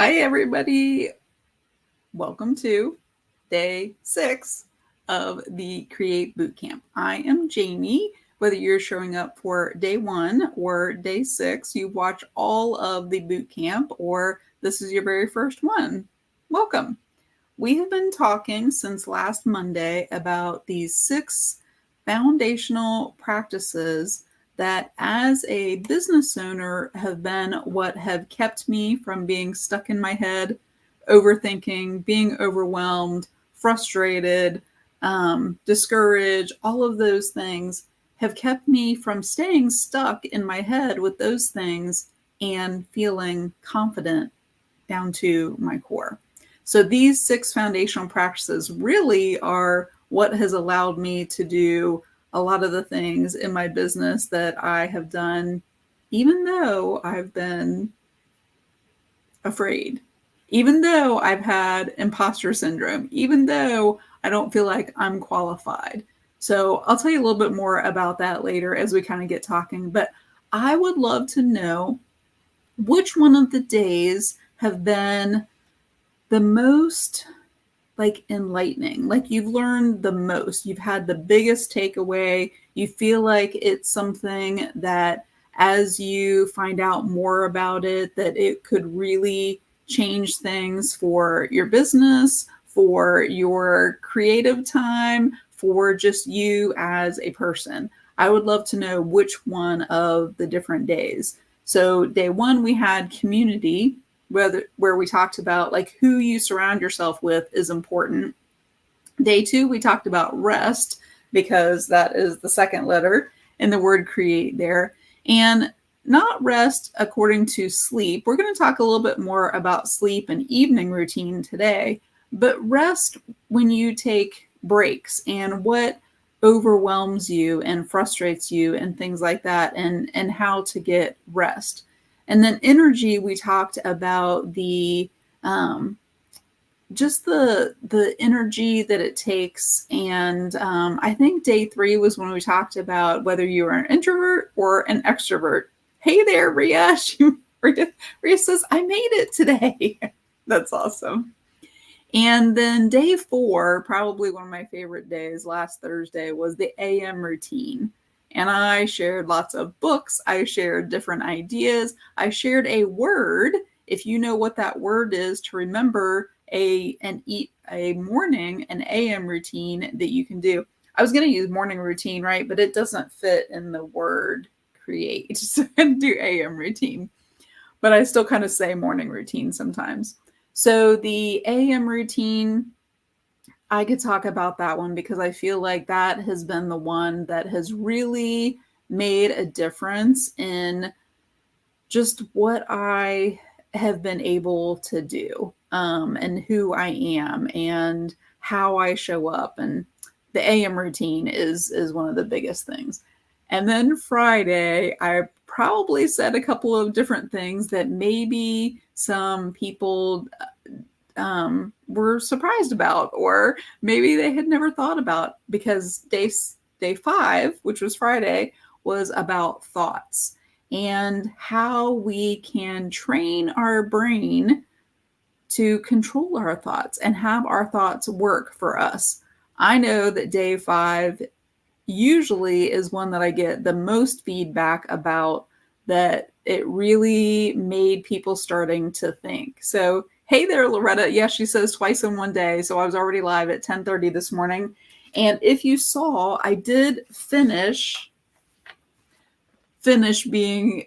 Hi, everybody. Welcome to day 6 of the Create Bootcamp. I am Jamie. Whether you're showing up for day 1 or day 6, you watch all of the bootcamp, or this is your very first one. Welcome. We have been talking since last Monday about these 6 foundational practices that as a business owner have been what have kept me from being stuck in my head, overthinking, being overwhelmed, frustrated, discouraged. All of those things have kept me from staying stuck in my head with those things and feeling confident down to my core. So these 6 foundational practices really are what has allowed me to do a lot of the things in my business that I have done, even though I've been afraid, even though I've had imposter syndrome, even though I don't feel like I'm qualified. So I'll tell you a little bit more about that later as we kind of get talking. But I would love to know which one of the days have been the most enlightening, like you've learned the most, you've had the biggest takeaway, you feel like it's something that as you find out more about it, that it could really change things for your business, for your creative time, for just you as a person. I would love to know which one of the different days. So day 1, we had community, where we talked about like who you surround yourself with is important. Day 2, we talked about rest, because that is the second letter in the word create there. And not rest according to sleep. We're going to talk a little bit more about sleep and evening routine today, but rest when you take breaks and what overwhelms you and frustrates you and things like that, and how to get rest. And then energy, we talked about the just the energy that it takes. And I think day 3 was when we talked about whether you are an introvert or an extrovert. Hey there, Ria. Ria says, I made it today. That's awesome. And then day 4, probably one of my favorite days, last Thursday, was the AM routine. And I shared lots of books. I shared different ideas. I shared a word, if you know what that word is, to remember an morning, an AM routine that you can do. I was going to use morning routine, right? But it doesn't fit in the word create. So I'm going to do AM routine. But I still kind of say morning routine sometimes. So the AM routine, I could talk about that one because I feel like that has been the one that has really made a difference in just what I have been able to do, and who I am and how I show up. And the AM routine is one of the biggest things. And then Friday, I probably said a couple of different things that maybe some people were surprised about, or maybe they had never thought about, because day 5, which was Friday, was about thoughts and how we can train our brain to control our thoughts and have our thoughts work for us. I know that day 5 usually is one that I get the most feedback about, that it really made people starting to think. So, hey there, Loretta. Yes, she says twice in one day. So I was already live at 10:30 this morning. And if you saw, I did finish being,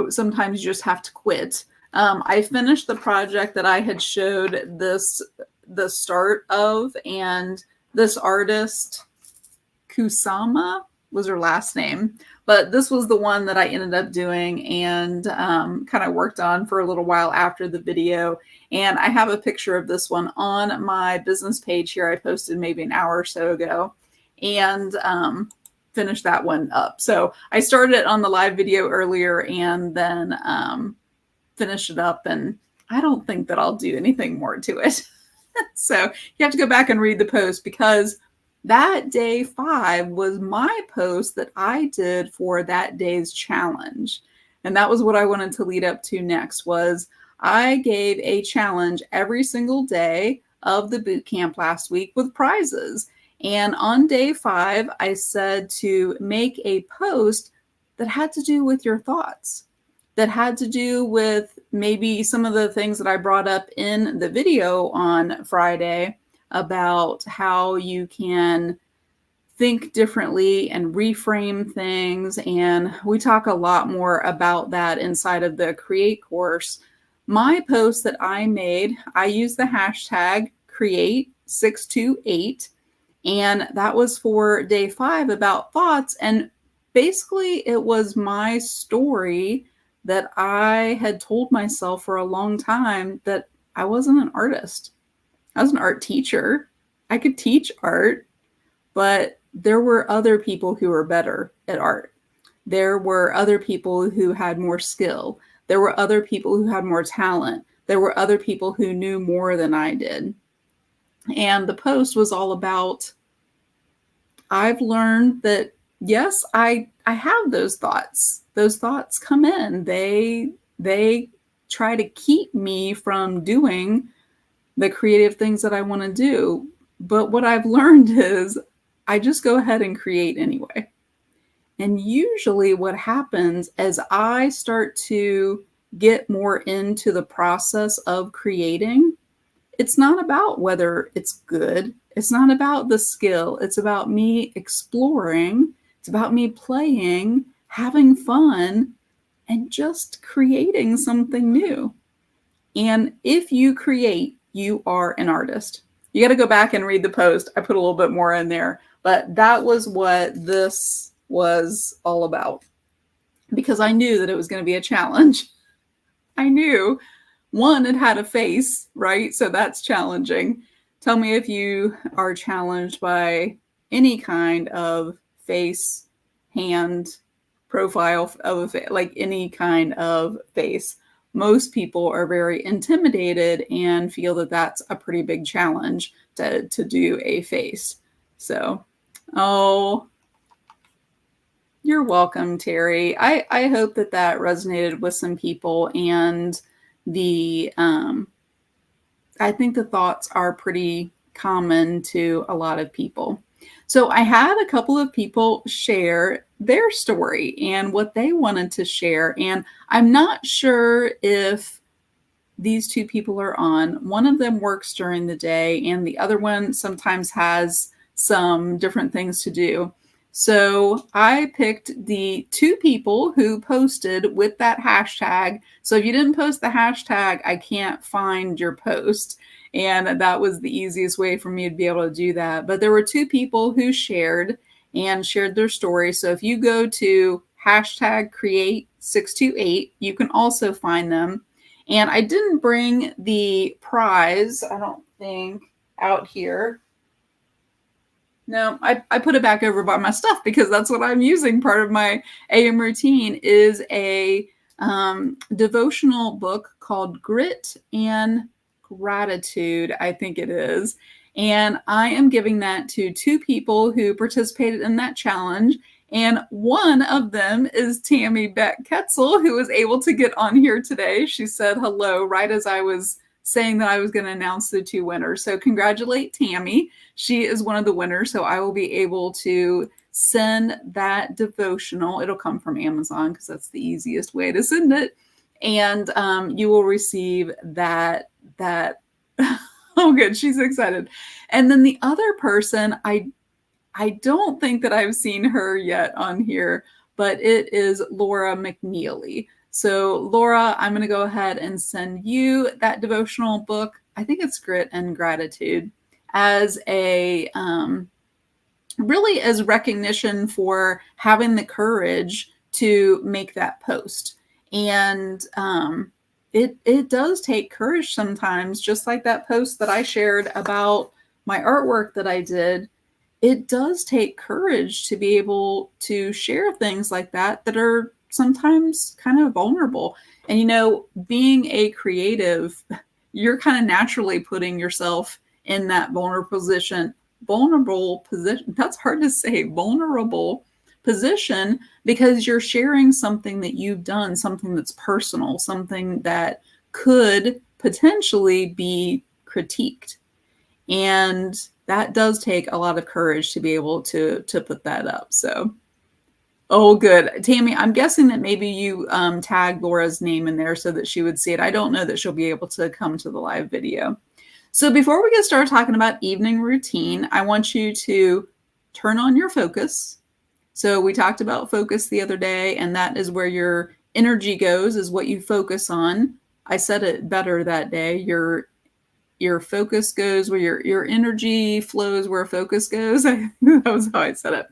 sometimes you just have to quit. I finished the project that I had showed the start of, and this artist, Kusama was her last name, but this was the one that I ended up doing and kind of worked on for a little while after the video. And I have a picture of this one on my business page here. I posted maybe an hour or so ago, and finished that one up. So I started it on the live video earlier and then finished it up, and I don't think that I'll do anything more to it. So you have to go back and read the post, because that day 5 was my post that I did for that day's challenge. And that was what I wanted to lead up to next, was I gave a challenge every single day of the boot camp last week with prizes. And on day 5, I said to make a post that had to do with your thoughts, that had to do with maybe some of the things that I brought up in the video on Friday about how you can think differently and reframe things. And we talk a lot more about that inside of the Create course. My post that I made, I used the hashtag Create628, and that was for day 5 about thoughts. And basically, it was my story that I had told myself for a long time that I wasn't an artist. I was an art teacher. I could teach art, but there were other people who were better at art. There were other people who had more skill. There were other people who had more talent. There were other people who knew more than I did. And the post was all about, I've learned that, yes, I have those thoughts. Those thoughts come in. They try to keep me from doing the creative things that I want to do. But what I've learned is I just go ahead and create anyway. And usually what happens as I start to get more into the process of creating, it's not about whether it's good. It's not about the skill. It's about me exploring. It's about me playing, having fun, and just creating something new. And if you create, you are an artist. You got to go back and read the post. I put a little bit more in there, but that was what this was all about, because I knew that it was going to be a challenge. I knew, one, it had a face, right? So that's challenging. Tell me if you are challenged by any kind of face, hand, profile of a face, like any kind of face. Most people are very intimidated and feel that that's a pretty big challenge to do a face. So, oh, you're welcome, Terry. I hope that that resonated with some people, and the I think the thoughts are pretty common to a lot of people. So I had a couple of people share their story and what they wanted to share. And I'm not sure if these two people are on. One of them works during the day, and the other one sometimes has some different things to do. So I picked the two people who posted with that hashtag. So if you didn't post the hashtag, I can't find your post. And that was the easiest way for me to be able to do that. But there were two people who shared their story. So if you go to hashtag Create628, you can also find them. And I didn't bring the prize, I don't think, out here. No, I put it back over by my stuff because that's what I'm using. Part of my AM routine is a devotional book called Grit and Gratitude, I think it is. And I am giving that to two people who participated in that challenge. And one of them is Tammy Beck Ketzel, who was able to get on here today. She said hello right as I was saying that I was going to announce the two winners. So congratulate Tammy. She is one of the winners. So I will be able to send that devotional. It'll come from Amazon because that's the easiest way to send it. And you will receive that. Oh, good. She's excited. And then the other person, I don't think that I've seen her yet on here, but it is Laura McNeely. So Laura, I'm going to go ahead and send you that devotional book. I think it's Grit and Gratitude, as a really as recognition for having the courage to make that post. And it does take courage sometimes, just like that post that I shared about my artwork that I did. It does take courage to be able to share things like that are sometimes kind of vulnerable. And, you know, being a creative, you're kind of naturally putting yourself in that vulnerable position. That's hard to say, vulnerable position, because you're sharing something that you've done, something that's personal, something that could potentially be critiqued. And that does take a lot of courage to be able to put that up. So, oh, good. Tammy, I'm guessing that maybe you tagged Laura's name in there so that she would see it. I don't know that she'll be able to come to the live video. So before we get started talking about evening routine, I want you to turn on your focus. So we talked about focus the other day, and that is where your energy goes, is what you focus on. I said it better that day. Your focus goes where your energy flows, where focus goes. That was how I said it.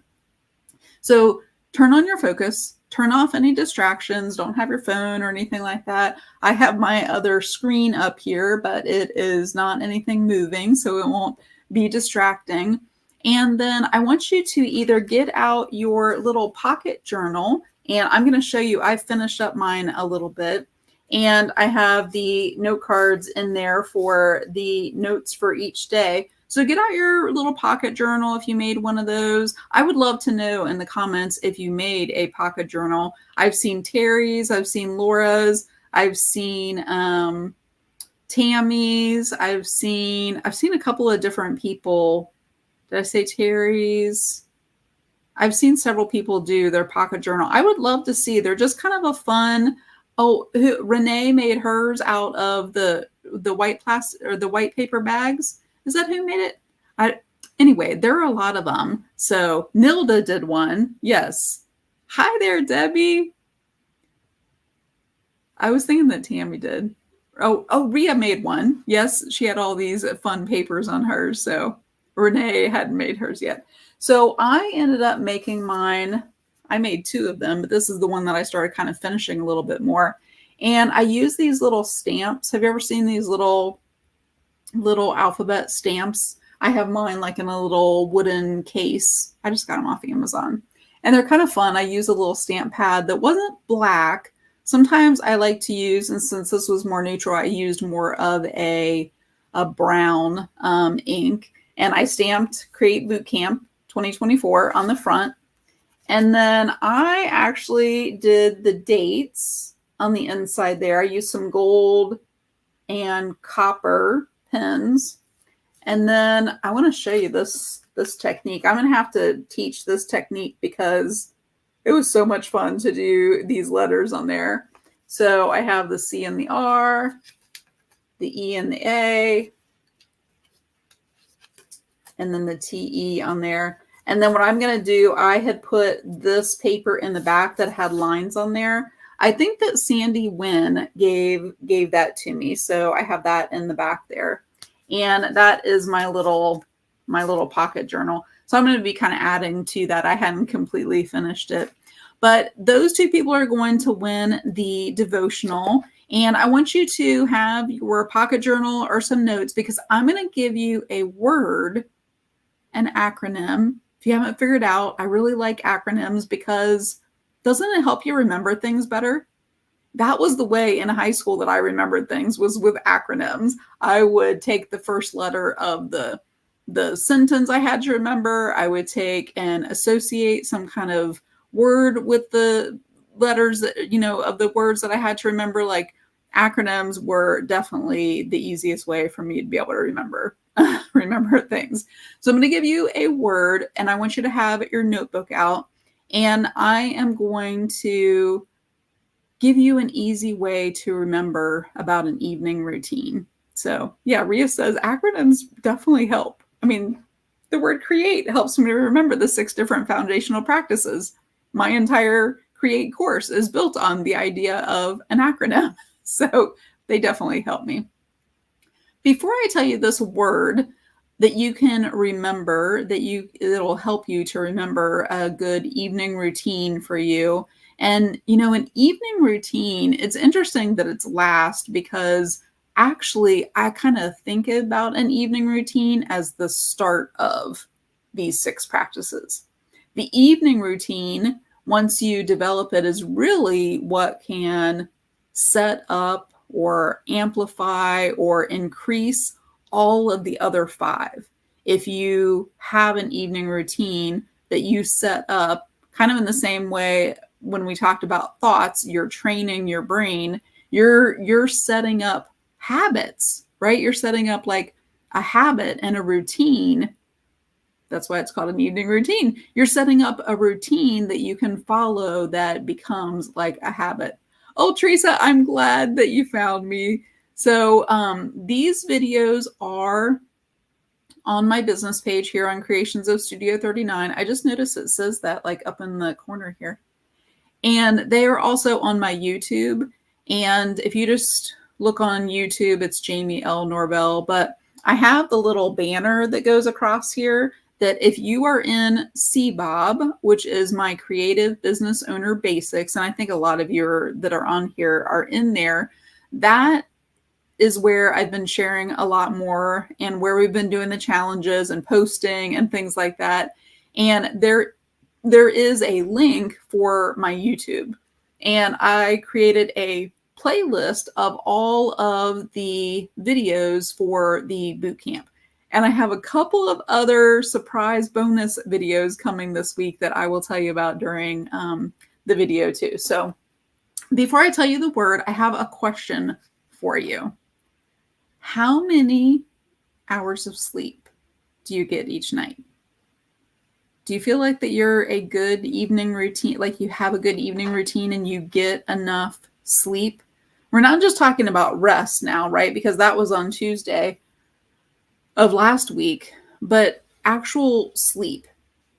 So turn on your focus, turn off any distractions. Don't have your phone or anything like that. I have my other screen up here, but it is not anything moving, so it won't be distracting. And then I want you to either get out your little pocket journal, and I'm going to show you, I finished up mine a little bit, and I have the note cards in there for the notes for each day. So get out your little pocket journal if you made one of those. I would love to know in the comments if you made a pocket journal. I've seen Terry's, I've seen Laura's, I've seen Tammy's, I've seen a couple of different people. Did I say Terry's? I've seen several people do their pocket journal. I would love to see. They're just kind of a fun. Oh, Renee made hers out of the white plastic or the white paper bags. Is that who made it? Anyway, there are a lot of them. So Nilda did one. Yes. Hi there, Debbie. I was thinking that Tammy did. Oh, Rhea made one. Yes, she had all these fun papers on hers. So Renee hadn't made hers yet. So I ended up making mine. I made two of them, but this is the one that I started kind of finishing a little bit more. And I use these little stamps. Have you ever seen these little alphabet stamps? I have mine like in a little wooden case. I just got them off Amazon. And they're kind of fun. I use a little stamp pad that wasn't black. Sometimes I like to use, and since this was more neutral, I used more of a brown ink. And I stamped Create Bootcamp 2024 on the front. And then I actually did the dates on the inside there. I used some gold and copper pens. And then I want to show you this technique. I'm going to have to teach this technique because it was so much fun to do these letters on there. So I have the C and the R, the E and the A, and then the TE on there. And then what I'm going to do, I had put this paper in the back that had lines on there. I think that Sandy Wynn gave that to me. So I have that in the back there. And that is my little pocket journal. So I'm going to be kind of adding to that. I hadn't completely finished it. But those two people are going to win the devotional. And I want you to have your pocket journal or some notes because I'm going to give you a word, an acronym. If you haven't figured out, I really like acronyms because doesn't it help you remember things better? That was the way in high school that I remembered things, was with acronyms. I would take the first letter of the sentence I had to remember. I would take and associate some kind of word with the letters that, of the words that I had to remember. Like acronyms were definitely the easiest way for me to be able to remember things. So I'm going to give you a word and I want you to have your notebook out, and I am going to give you an easy way to remember about an evening routine. So yeah, Rhea says acronyms definitely help. I mean, the word create helps me to remember the 6 different foundational practices. My entire Create course is built on the idea of an acronym. So they definitely help me. Before I tell you this word that you can remember, it'll help you to remember a good evening routine for you. And, an evening routine, it's interesting that it's last because actually I kind of think about an evening routine as the start of these 6 practices. The evening routine, once you develop it, is really what can set up or amplify or increase all of the other 5. If you have an evening routine that you set up kind of in the same way when we talked about thoughts, you're training your brain. You're setting up habits, right? You're setting up like a habit and a routine. That's why it's called an evening routine. You're setting up a routine that you can follow that becomes like a habit. Oh, Teresa, I'm glad that you found me. So these videos are on my business page here on Creations of Studio 39. I just noticed it says that like up in the corner here. And they are also on my YouTube. And if you just look on YouTube, it's Jamie L. Norvell. But I have the little banner that goes across here that if you are in CBOB, which is my Creative Business Owner Basics, and I think a lot of you that are on here are in there, that is where I've been sharing a lot more and where we've been doing the challenges and posting and things like that. And there is a link for my YouTube. And I created a playlist of all of the videos for the bootcamp. And I have a couple of other surprise bonus videos coming this week that I will tell you about during the video too. So before I tell you the word, I have a question for you. How many hours of sleep do you get each night? Do you feel like that you're a good evening routine, like you have a good evening routine and you get enough sleep? We're not just talking about rest now, right? Because that was on Tuesday of last week, but actual sleep.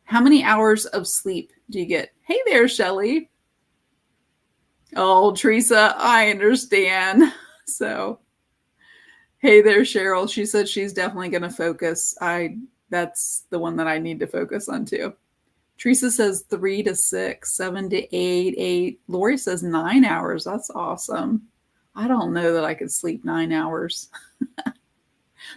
How many hours of sleep do you get? Hey there, Shelly. Oh, Teresa, I understand. So, hey there, Cheryl. She said she's definitely going to focus. That's the one that I need to focus on too. Teresa says 3 to 6, 7 to 8, 8. Lori says 9 hours. That's awesome. I don't know that I could sleep 9 hours.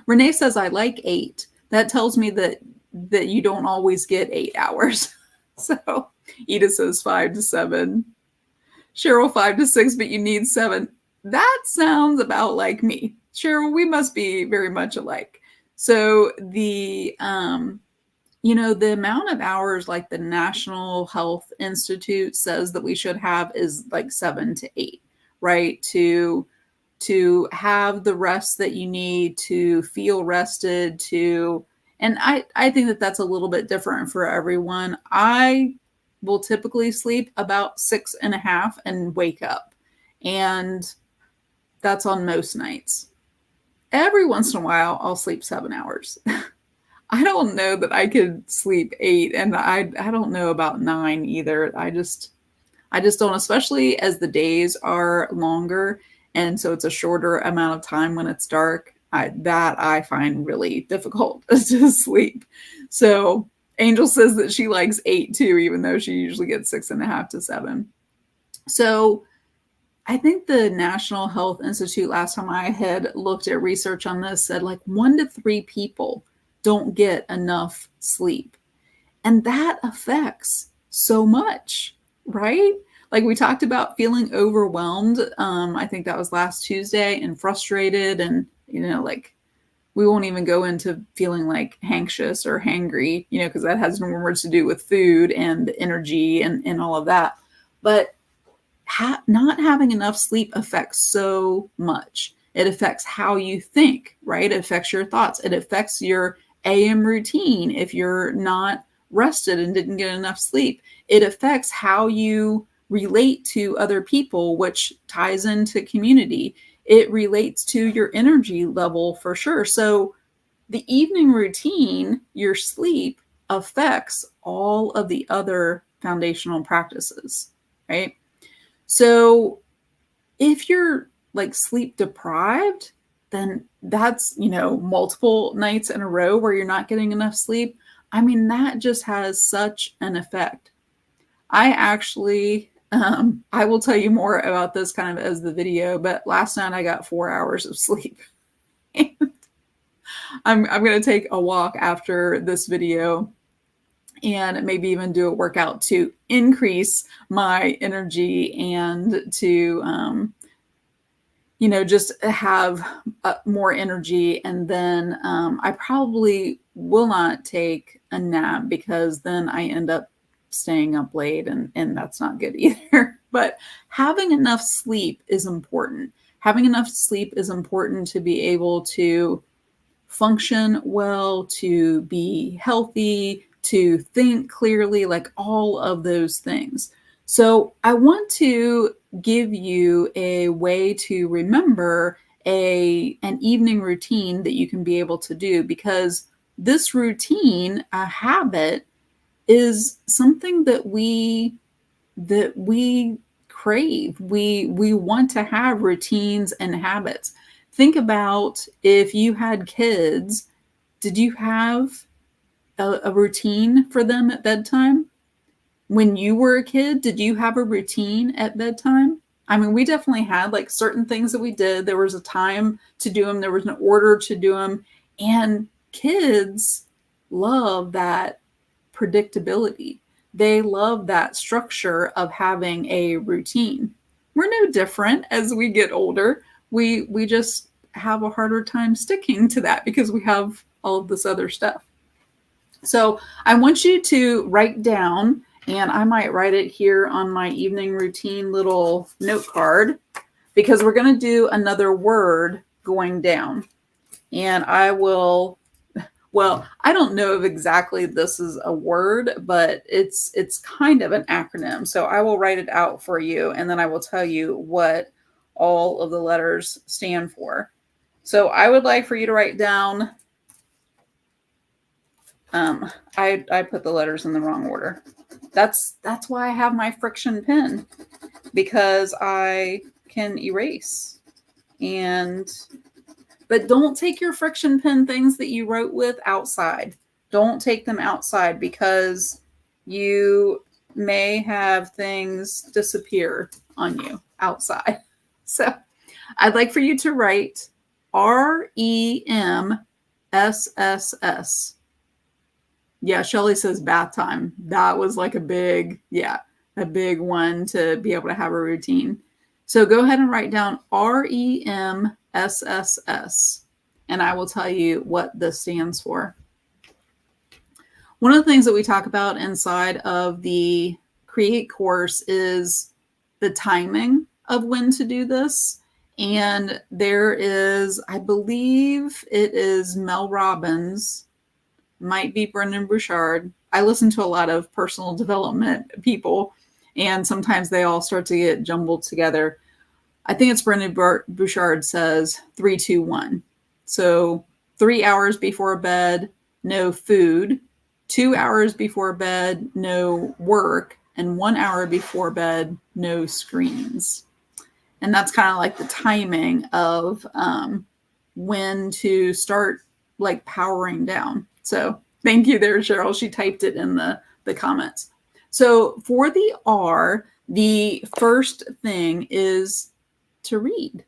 Renee says I like 8. That tells me that you don't always get 8 hours. So Edith says 5 to 7. Cheryl 5 to 6, but you need 7. That sounds about like me. Cheryl, we must be very much alike. So the the amount of hours like the National Health Institute says that we should have is like 7 to 8, right? To have the rest that you need, to feel rested, and I think that that's a little bit different for everyone. I will typically sleep about 6.5 and wake up. And that's on most nights. Every once in a while, I'll sleep 7 hours. I don't know that I could sleep 8, and I don't know about 9 either. I just don't, especially as the days are longer, and so it's a shorter amount of time when it's dark. I find really difficult to sleep. So Angel says that she likes 8 too, even though she usually gets 6.5 to 7. So I think the National Health Institute, last time I had looked at research on this, said like 1 to 3 people don't get enough sleep. And that affects so much, right? Like we talked about feeling overwhelmed. I think that was last Tuesday, and frustrated, and, like we won't even go into feeling like anxious or hangry, because that has more to do with food and energy and all of that. But not having enough sleep affects so much. It affects how you think, right? It affects your thoughts. It affects your AM routine if you're not rested and didn't get enough sleep. It affects how you relate to other people, which ties into community. It relates to your energy level for sure. So the evening routine, your sleep, affects all of the other foundational practices, right? So if you're like sleep deprived, then that's, multiple nights in a row where you're not getting enough sleep. I mean, that just has such an effect. I actually, I will tell you more about this kind of as the video, but last night I got 4 hours of sleep. And I'm going to take a walk after this video and maybe even do a workout to increase my energy and to, just have more energy. And then I probably will not take a nap, because then I end up staying up late, and that's not good either. But having enough sleep is important. Having enough sleep is important to be able to function well, to be healthy, to think clearly, like all of those things. So I want to give you a way to remember an evening routine that you can be able to do, because this routine, a habit, is something that we crave. We want to have routines and habits. Think about if you had kids, did you have a routine for them at bedtime? When you were a kid, did you have a routine at bedtime? I mean, we definitely had like certain things that we did. There was a time to do them, there was an order to do them. And kids love that predictability. They love that structure of having a routine. We're no different as we get older. We just have a harder time sticking to that because we have all of this other stuff. So I want you to write down, and I might write it here on my evening routine little note card, because we're going to do another word going down. And I will, well, I don't know if exactly this is a word, but it's kind of an acronym. So I will write it out for you, and then I will tell you what all of the letters stand for. So I would like for you to write down, I put the letters in the wrong order. That's why I have my friction pen, because I can erase. But don't take your friction pen things that you wrote with outside. Don't take them outside, because you may have things disappear on you outside. So I'd like for you to write REMSSS. Yeah, Shelly says bath time. That was like a big one to be able to have a routine. So go ahead and write down REMSSS, and I will tell you what this stands for. One of the things that we talk about inside of the Create course is the timing of when to do this. And there is, I believe it is Mel Robbins, might be Brendon Burchard. I listen to a lot of personal development people, and sometimes they all start to get jumbled together. I think it's Brendon Burchard says 3, 2, 1. So 3 hours before bed, no food. 2 hours before bed, no work. And 1 hour before bed, no screens. And that's kind of like the timing of when to start like powering down. So thank you there, Cheryl. She typed it in the comments. So for the R, the first thing is to read.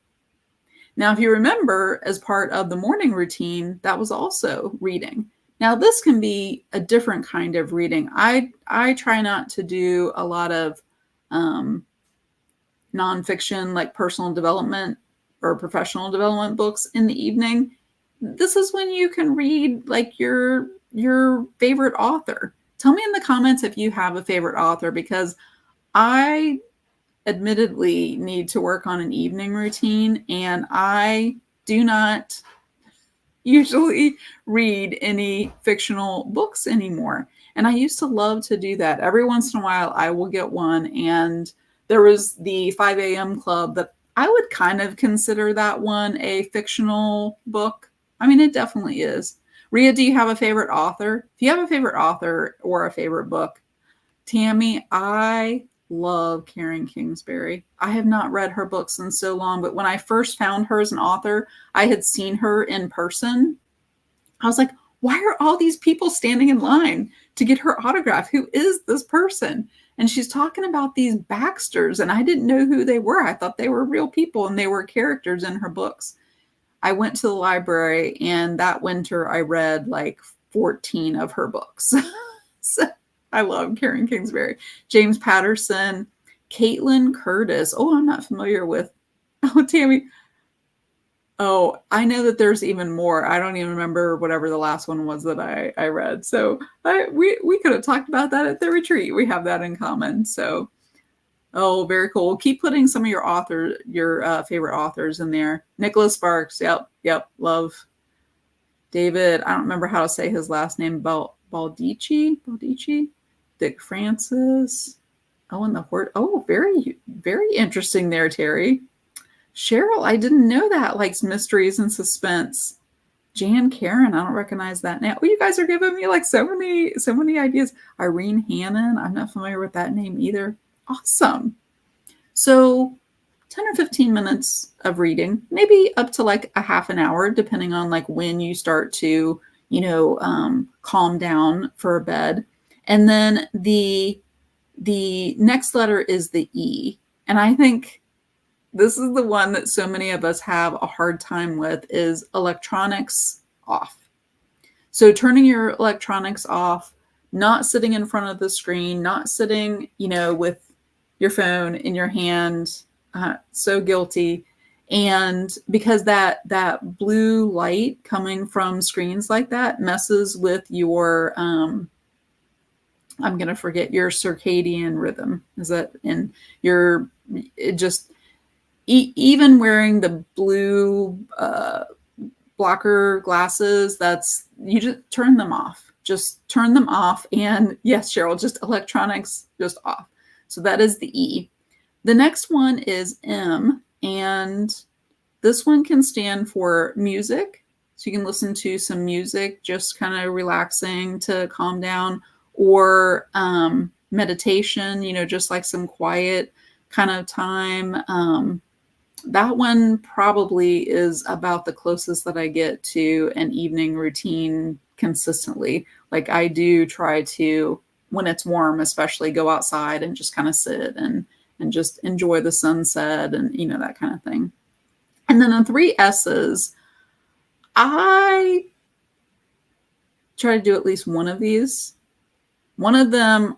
Now, if you remember, as part of the morning routine, that was also reading. Now, this can be a different kind of reading. I try not to do a lot of nonfiction, like personal development or professional development books in the evening. This is when you can read like your favorite author. Tell me in the comments if you have a favorite author, because I admittedly need to work on an evening routine, and I do not usually read any fictional books anymore. And I used to love to do that. Every once in a while, I will get one. And there was the 5 a.m. club that I would kind of consider that one a fictional book. I mean, it definitely is. Rhea, do you have a favorite author? If you have a favorite author or a favorite book, Tammy, I love Karen Kingsbury. I have not read her books in so long, but when I first found her as an author, I had seen her in person. I was like, why are all these people standing in line to get her autograph? Who is this person? And she's talking about these Baxters, and I didn't know who they were. I thought they were real people, and they were characters in her books. I went to the library, and that winter I read like 14 of her books. So I love Karen Kingsbury. James Patterson, Caitlin Curtis. Oh, I'm not familiar with. Oh, Tammy. Oh, I know that there's even more. I don't even remember whatever the last one was that I read. So we could have talked about that at the retreat. We have that in common. So Oh, very cool. Keep putting some of your favorite authors in there. Nicholas Sparks. Yep. Yep. Love David. I don't remember how to say his last name. Baldici. Dick Francis. Oh, and the Hort. Oh, very, very interesting there, Terry. Cheryl, I didn't know that likes mysteries and suspense. Jan Karen, I don't recognize that name. Oh, you guys are giving me like so many ideas. Irene Hannon, I'm not familiar with that name either. Awesome. So 10 or 15 minutes of reading, maybe up to like a half an hour, depending on like when you start to, calm down for bed. And then the next letter is the E. And I think this is the one that so many of us have a hard time with is electronics off. So turning your electronics off, not sitting in front of the screen, not sitting, with your phone in your hand, so guilty. And because that blue light coming from screens like that messes with your, I'm going to forget your circadian rhythm. Is that in your, it just, even wearing the blue blocker glasses, you just turn them off. Just turn them off. And yes, Cheryl, just electronics, just off. So that is the E. The next one is M, and this one can stand for music. So you can listen to some music, just kind of relaxing to calm down, or meditation, just like some quiet kind of time. That one probably is about the closest that I get to an evening routine consistently. Like I do try to, when it's warm, especially go outside and just kind of sit and just enjoy the sunset and, that kind of thing. And then the 3 S's, I try to do at least one of these. One of them,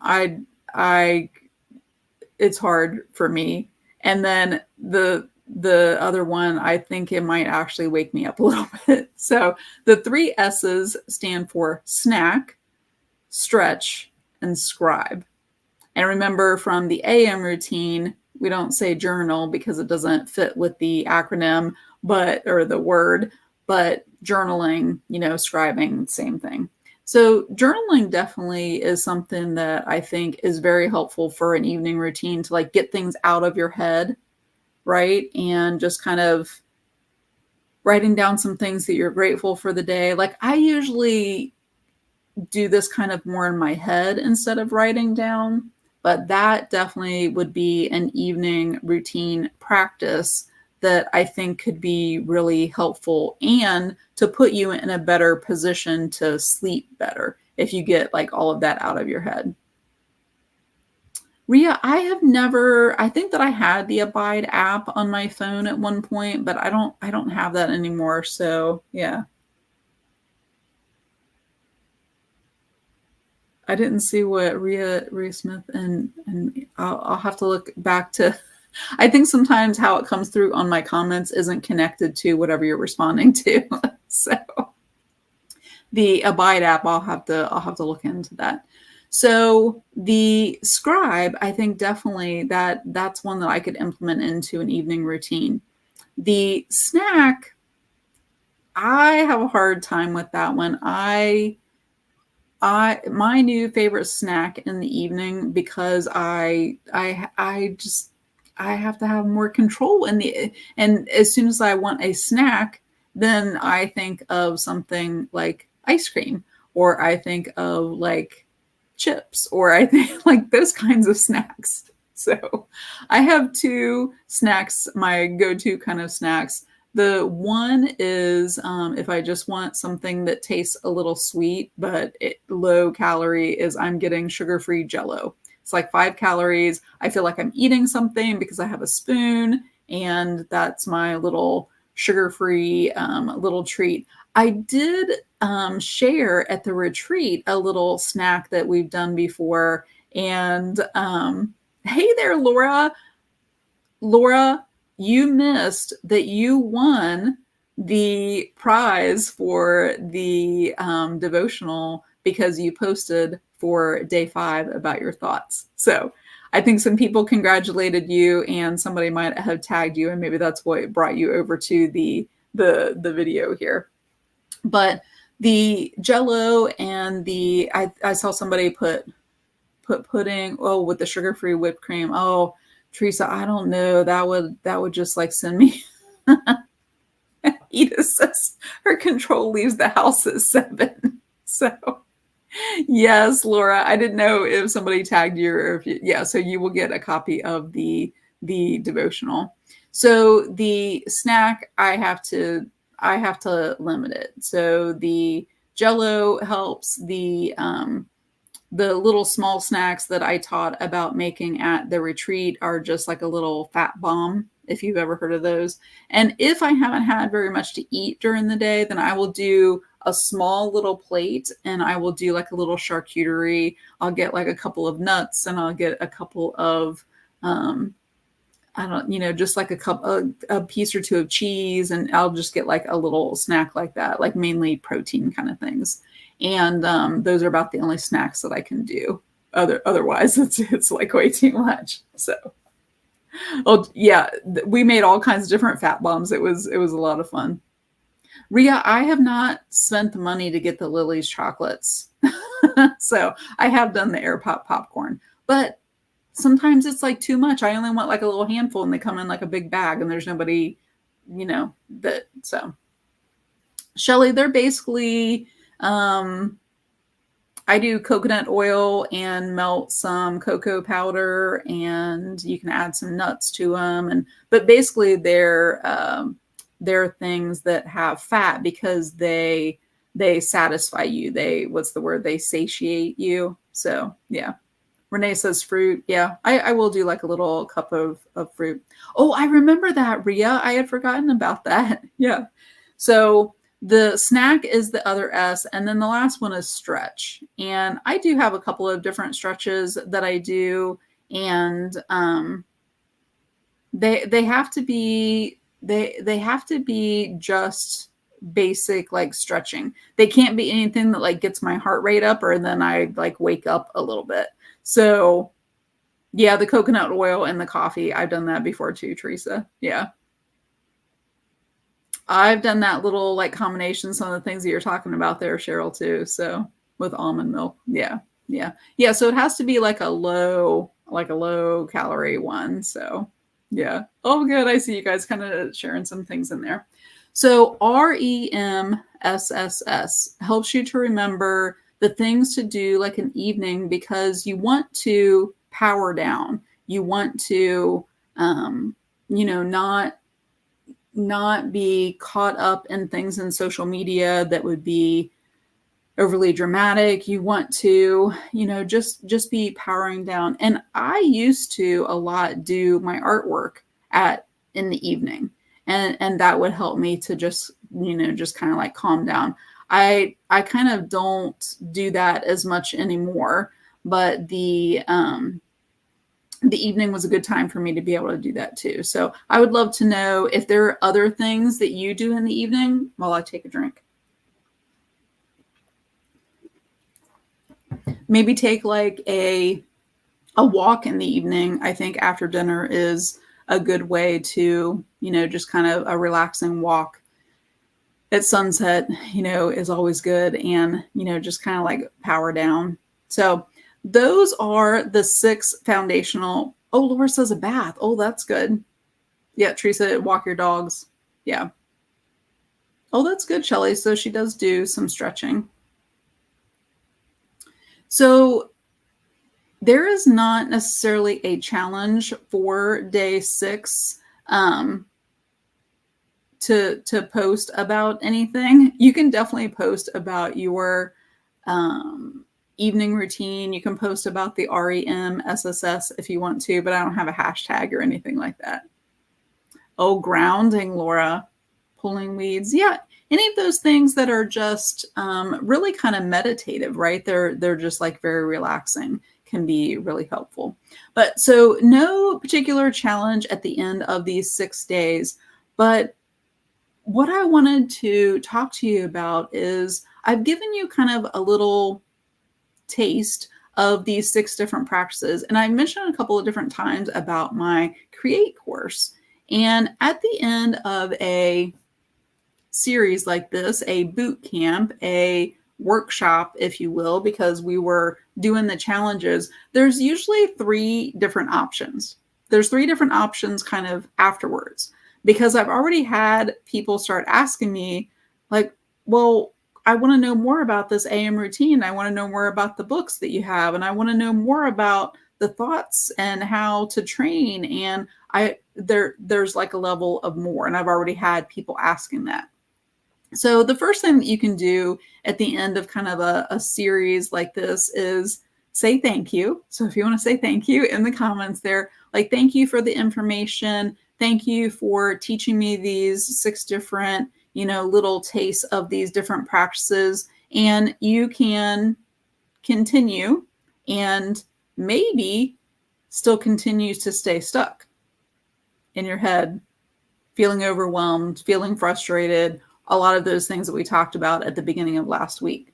it's hard for me. And then the other one, I think it might actually wake me up a little bit. So the 3 S's stand for snack, stretch, and scribe. And remember from the AM routine, we don't say journal because it doesn't fit with the acronym, or the word, but journaling, scribing, same thing. So journaling definitely is something that I think is very helpful for an evening routine to like get things out of your head, right? And just kind of writing down some things that you're grateful for the day. Like I usually do this kind of more in my head instead of writing down, but that definitely would be an evening routine practice that I think could be really helpful and to put you in a better position to sleep better if you get like all of that out of your head. Ria, I think that I had the Abide app on my phone at one point, but I don't have that anymore. So yeah. I didn't see what Ria Smith and I'll have to look back to, I think sometimes how it comes through on my comments isn't connected to whatever you're responding to. So the Abide app, I'll have to look into that. So the scribe, I think definitely that's one that I could implement into an evening routine. The snack, I have a hard time with that one. My new favorite snack in the evening, because I have to have more control and as soon as I want a snack, then I think of something like ice cream, or I think of like chips, or I think like those kinds of snacks. So I have 2 snacks, my go-to kind of snacks. The one is if I just want something that tastes a little sweet, but low calorie, is I'm getting sugar-free Jell-O. It's like 5 calories. I feel like I'm eating something because I have a spoon, and that's my little sugar-free little treat. I did share at the retreat a little snack that we've done before. And hey there, Laura. Laura, you missed that you won the prize for the devotional because you posted for day 5 about your thoughts. So I think some people congratulated you, and somebody might have tagged you, and maybe that's what brought you over to the video here. But the Jello and I saw somebody put pudding, oh, with the sugar-free whipped cream. Oh, Teresa, I don't know. That would just like send me. Edith says her control leaves the house at 7. So yes, Laura, I didn't know if somebody tagged you or if you, yeah, so you will get a copy of the devotional. So the snack, I have to limit it. So the Jello helps. The little small snacks that I taught about making at the retreat are just like a little fat bomb, if you've ever heard of those. And if I haven't had very much to eat during the day, then I will do a small little plate and I will do like a little charcuterie. I'll get like a couple of nuts and I'll get a couple of, I don't, just like a piece or two of cheese, and I'll just get like a little snack like that, like mainly protein kind of things. And those are about the only snacks that I can do. Otherwise, it's like way too much. So, oh yeah, we made all kinds of different fat bombs. It was a lot of fun. Ria, I have not spent the money to get the Lily's chocolates, so I have done the air pop popcorn, but sometimes it's like too much. I only want like a little handful, and they come in like a big bag, and there's nobody, that. So, Shelly, they're basically. I do coconut oil and melt some cocoa powder, and you can add some nuts to them. But basically, they're things that have fat because they satisfy you. What's the word? They satiate you. So yeah. Renee says fruit. Yeah, I will do like a little cup of fruit. Oh, I remember that, Ria. I had forgotten about that. Yeah. So the snack is the other S, and then the last one is stretch. And I do have a couple of different stretches that I do, and they have to be they have to be just basic like stretching. They can't be anything that like gets my heart rate up or then I like wake up a little bit. So yeah, the coconut oil and the coffee, I've done that before too, Teresa. Yeah. I've done that little like combination, some of the things that you're talking about there, Cheryl, too. So with almond milk. Yeah. Yeah. Yeah. So it has to be like a low calorie one. So yeah. Oh, good. I see you guys kind of sharing some things in there. So REMSSS helps you to remember the things to do like an evening because you want to power down. You want to, not be caught up in things in social media that would be overly dramatic. You want to, just be powering down. And I used to a lot do my artwork in the evening. And that would help me to just kind of like calm down. I kind of don't do that as much anymore, but the evening was a good time for me to be able to do that too. So I would love to know if there are other things that you do in the evening while I take a drink. Maybe take like a walk in the evening. I think after dinner is a good way to, just kind of a relaxing walk at sunset, is always good. And, just kind of like power down. So those are the 6 foundational. Oh, Laura says a bath. Oh, that's good. Yeah, Teresa, walk your dogs. Yeah. Oh, that's good, Shelley. So she does do some stretching. So there is not necessarily a challenge for day 6 to post about anything. You can definitely post about your evening routine. You can post about the REMSSS if you want to, but I don't have a hashtag or anything like that. Oh, grounding, Laura. Pulling weeds. Yeah, any of those things that are just really kind of meditative, right? They're just like very relaxing, can be really helpful. But so no particular challenge at the end of these 6 days. But what I wanted to talk to you about is I've given you kind of a little taste of these 6 different practices. And I mentioned a couple of different times about my Create course. And at the end of a series like this, a boot camp, a workshop, if you will, because we were doing the challenges, there's usually 3 different options. There's 3 different options kind of afterwards, because I've already had people start asking me, like, well, I want to know more about this AM routine. I want to know more about the books that you have, and I want to know more about the thoughts and how to train. And there's like a level of more, and I've already had people asking that. So the first thing that you can do at the end of kind of a series like this is say thank you. So if you want to say thank you in the comments there, like, thank you for the information. Thank you for teaching me these 6 different, little tastes of these different practices. And you can continue and maybe still continues to stay stuck in your head, feeling overwhelmed, feeling frustrated, a lot of those things that we talked about at the beginning of last week.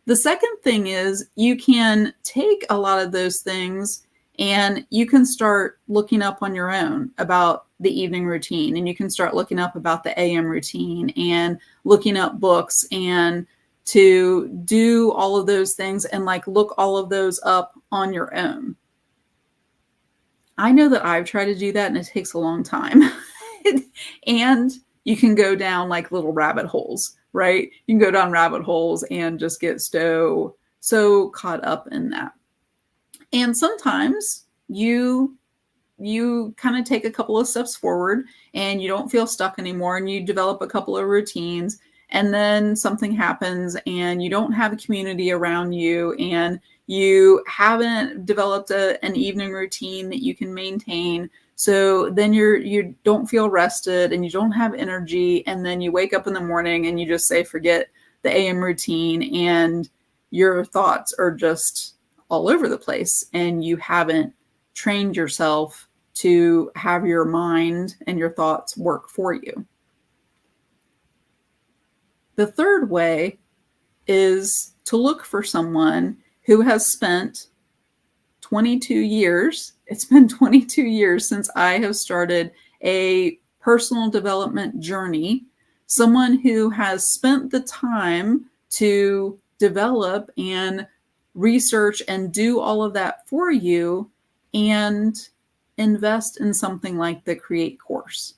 The second thing is you can take a lot of those things and you can start looking up on your own about the evening routine, and you can start looking up about the AM routine and looking up books and to do all of those things and like look all of those up on your own. I know that I've tried to do that and it takes a long time. And you can go down like little rabbit holes, right? You can go down rabbit holes and just get so caught up in that. And sometimes you kind of take a couple of steps forward and you don't feel stuck anymore, and you develop a couple of routines, and then something happens and you don't have a community around you, and you haven't developed an evening routine that you can maintain. So then you don't feel rested and you don't have energy. And then you wake up in the morning and you just say, forget the AM routine, and your thoughts are just all over the place, and you haven't trained yourself to have your mind and your thoughts work for you. The third way is to look for someone who has spent 22 years. It's been 22 years since I have started a personal development journey. Someone who has spent the time to develop and research and do all of that for you, and invest in something like the Create course.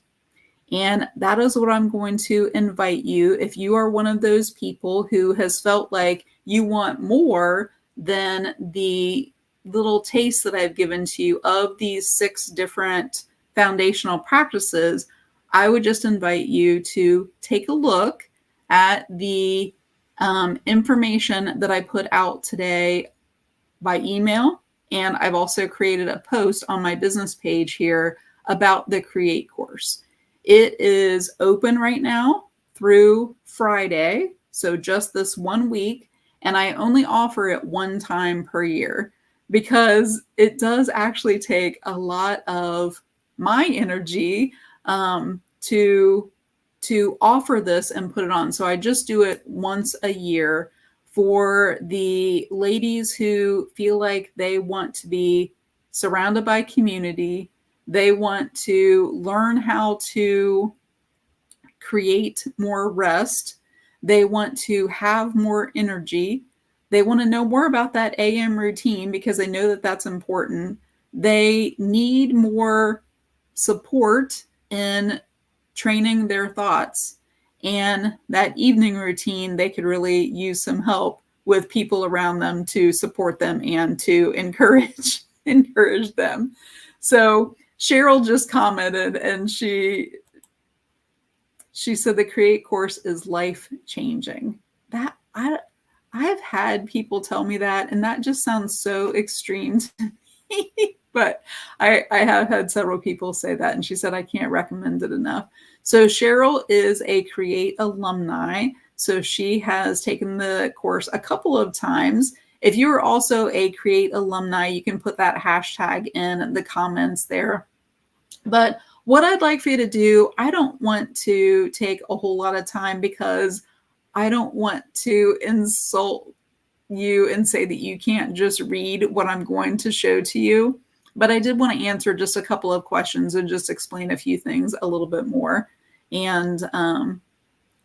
And that is what I'm going to invite you. If you are one of those people who has felt like you want more than the little taste that I've given to you of these 6 different foundational practices, I would just invite you to take a look at the information that I put out today by email. And I've also created a post on my business page here about the Create course. It is open right now through Friday, so just this 1 week, and I only offer it 1 time per year because it does actually take a lot of my energy to offer this and put it on. So I just do it once a year for the ladies who feel like they want to be surrounded by community. They want to learn how to create more rest. They want to have more energy. They want to know more about that AM routine because they know that that's important. They need more support in training their thoughts. And that evening routine, they could really use some help with people around them to support them and to encourage them. So Cheryl just commented, and she said the Create course is life-changing. That I've had people tell me that, and that just sounds so extreme to me. But I have had several people say that, and she said I can't recommend it enough. So Cheryl is a Create alumni. So she has taken the course a couple of times. If you are also a Create alumni, you can put that hashtag in the comments there. But what I'd like for you to do, I don't want to take a whole lot of time because I don't want to insult you and say that you can't just read what I'm going to show to you, but I did want to answer just a couple of questions and just explain a few things a little bit more. And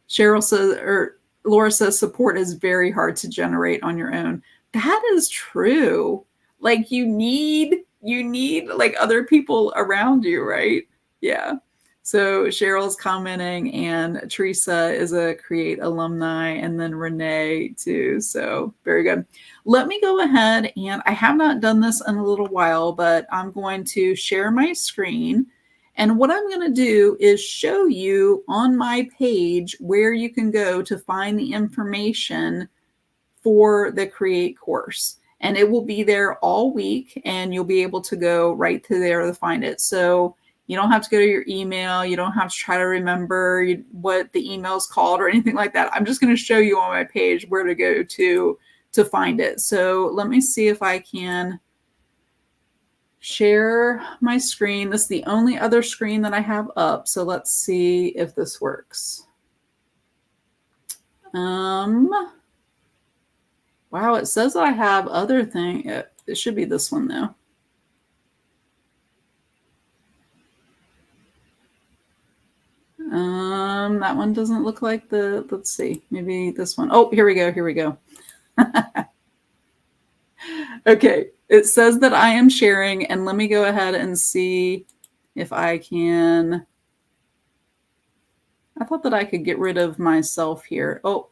Cheryl says, or Laura says, support is very hard to generate on your own. That is true. Like you need like other people around you, right? Yeah. So Cheryl's commenting, and Teresa is a Create alumni, and then Renee too. So very good. Let me go ahead, and I have not done this in a little while, but I'm going to share my screen. And what I'm going to do is show you on my page where you can go to find the information for the Create course. And it will be there all week, and you'll be able to go right to there to find it. So you don't have to go to your email. You don't have to try to remember what the email is called or anything like that. I'm just going to show you on my page where to go to find it. So let me see if I can share my screen. This is the only other screen that I have up. So let's see if this works. Wow, it says I have other thing. It should be this one though. That one doesn't look like let's see, maybe this one. Oh, here we go. Okay, it says that I am sharing, and let me go ahead and see if I can. I thought that I could get rid of myself here. Oh,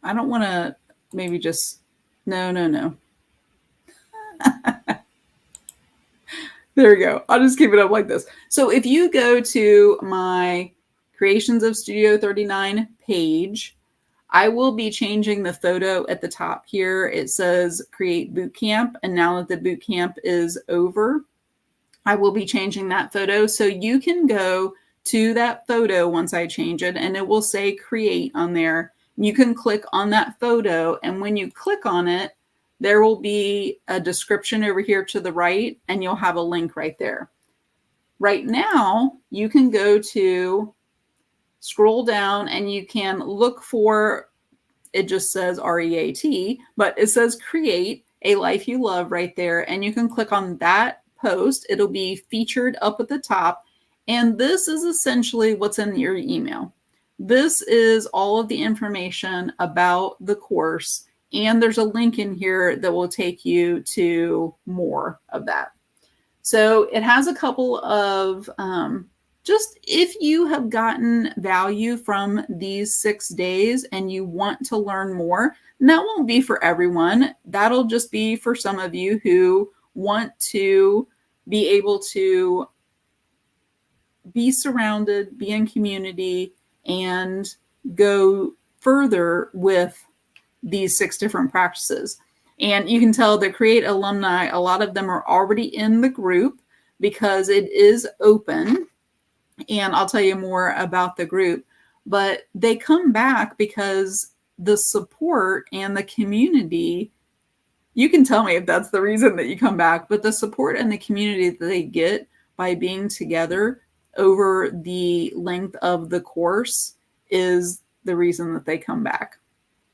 I don't want to maybe just, no. There we go. I'll just keep it up like this. So if you go to my Creations of Studio 39 page, I will be changing the photo at the top here. It says Create Bootcamp, and now that the bootcamp is over, I will be changing that photo. So you can go to that photo once I change it, and it will say Create on there. You can click on that photo, and when you click on it, there will be a description over here to the right, and you'll have a link right there. Right now, you can go to scroll down, and you can look for, it just says REAT, but it says Create a Life You Love right there. And you can click on that post. It'll be featured up at the top. And this is essentially what's in your email. This is all of the information about the course. And there's a link in here that will take you to more of that. So it has a couple of, just if you have gotten value from these 6 days and you want to learn more, and that won't be for everyone. That'll just be for some of you who want to be able to be surrounded, be in community, and go further with these 6 different practices. And you can tell the Create alumni, a lot of them are already in the group because it is open. And I'll tell you more about the group, but they come back because the support and the community, you can tell me if that's the reason that you come back, but the support and the community that they get by being together over the length of the course is the reason that they come back.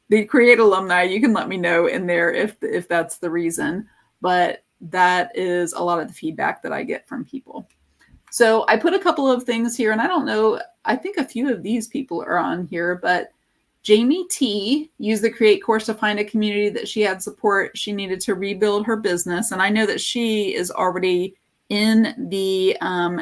The Create alumni, you can let me know in there if that's the reason, but that is a lot of the feedback that I get from people. So I put a couple of things here, and I don't know, I think a few of these people are on here, but Jamie T used the Create course to find a community that she had support. She needed to rebuild her business. And I know that she is already in the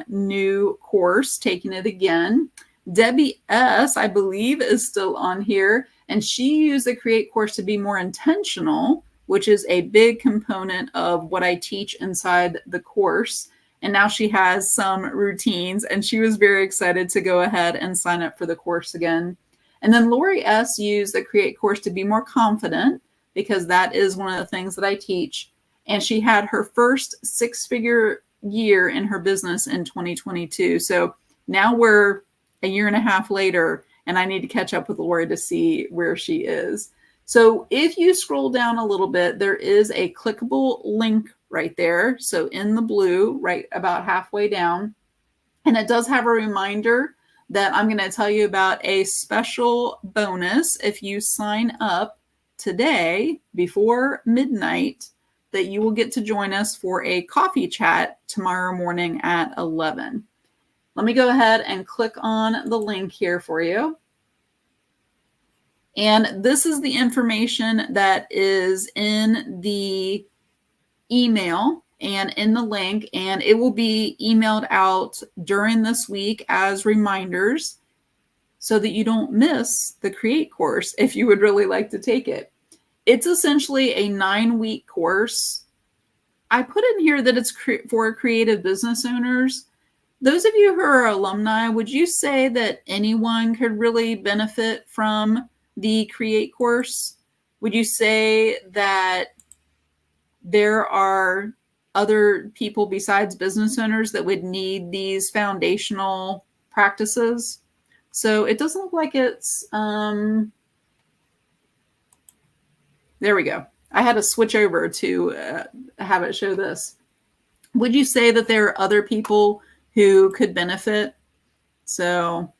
new course, taking it again. Debbie S, I believe, is still on here. And she used the Create course to be more intentional, which is a big component of what I teach inside the course. And now she has some routines, and she was very excited to go ahead and sign up for the course again. And then Lori S used the Create course to be more confident, because that is one of the things that I teach. And she had her first 6-figure year in her business in 2022. So now we're a year and a half later, and I need to catch up with Lori to see where she is. So if you scroll down a little bit, there is a clickable link right there. So in the blue, right about halfway down. And it does have a reminder that I'm going to tell you about a special bonus if you sign up today before midnight that you will get to join us for a coffee chat tomorrow morning at 11. Let me go ahead and click on the link here for you. And this is the information that is in the email and in the link, and it will be emailed out during this week as reminders so that you don't miss the Create course if you would really like to take it. It's essentially a 9-week course. I put in here that it's for creative business owners. Those of you who are alumni, would you say that anyone could really benefit from the Create course? Would you say that there are other people besides business owners that would need these foundational practices? So it doesn't look like it's, there we go. I had to switch over to have it show this. Would you say that there are other people who could benefit? So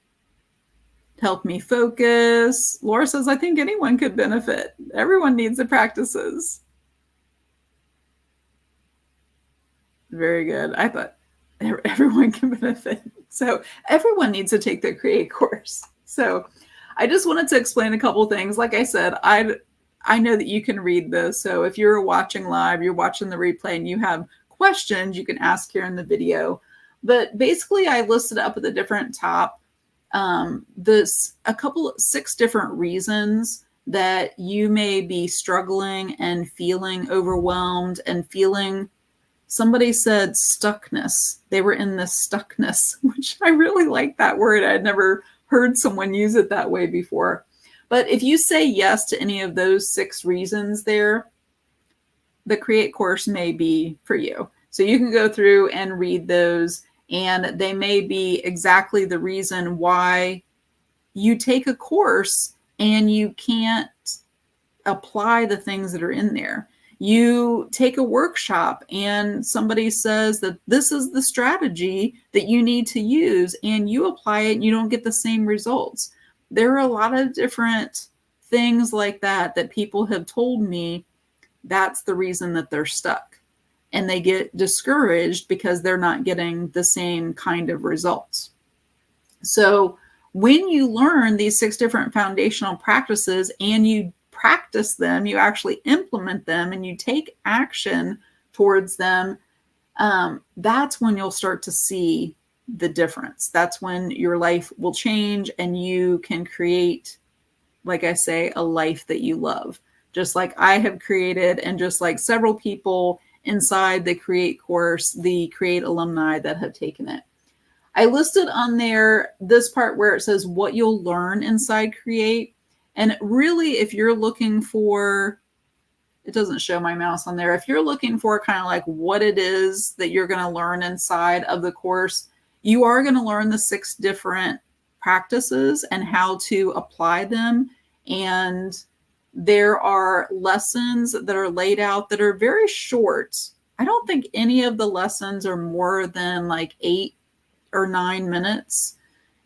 help me focus. Laura says, I think anyone could benefit. Everyone needs the practices. Very good. I thought everyone can benefit. So everyone needs to take the Create course. So I just wanted to explain a couple things. Like I said, I know that you can read this. So if you're watching live, you're watching the replay and you have questions, you can ask here in the video. But basically I listed up at the different top, 6 different reasons that you may be struggling and feeling overwhelmed and feeling, somebody said stuckness. They were in this stuckness, which I really like that word. I'd never heard someone use it that way before. But if you say yes to any of those 6 reasons there, the Create course may be for you. So you can go through and read those, and they may be exactly the reason why you take a course and you can't apply the things that are in there. You take a workshop and somebody says that this is the strategy that you need to use, and you apply it and you don't get the same results. There are a lot of different things like that that people have told me that's the reason that they're stuck, and they get discouraged because they're not getting the same kind of results. So when you learn these 6 different foundational practices and you practice them, you actually implement them, and you take action towards them, that's when you'll start to see the difference. That's when your life will change and you can create, like I say, a life that you love, just like I have created, and just like several people inside the Create course, the Create alumni that have taken it. I listed on there this part where it says what you'll learn inside Create. And really, if you're looking for, it doesn't show my mouse on there. If you're looking for kind of like what it is that you're going to learn inside of the course, you are going to learn the 6 different practices and how to apply them. And there are lessons that are laid out that are very short. I don't think any of the lessons are more than like 8 or 9 minutes.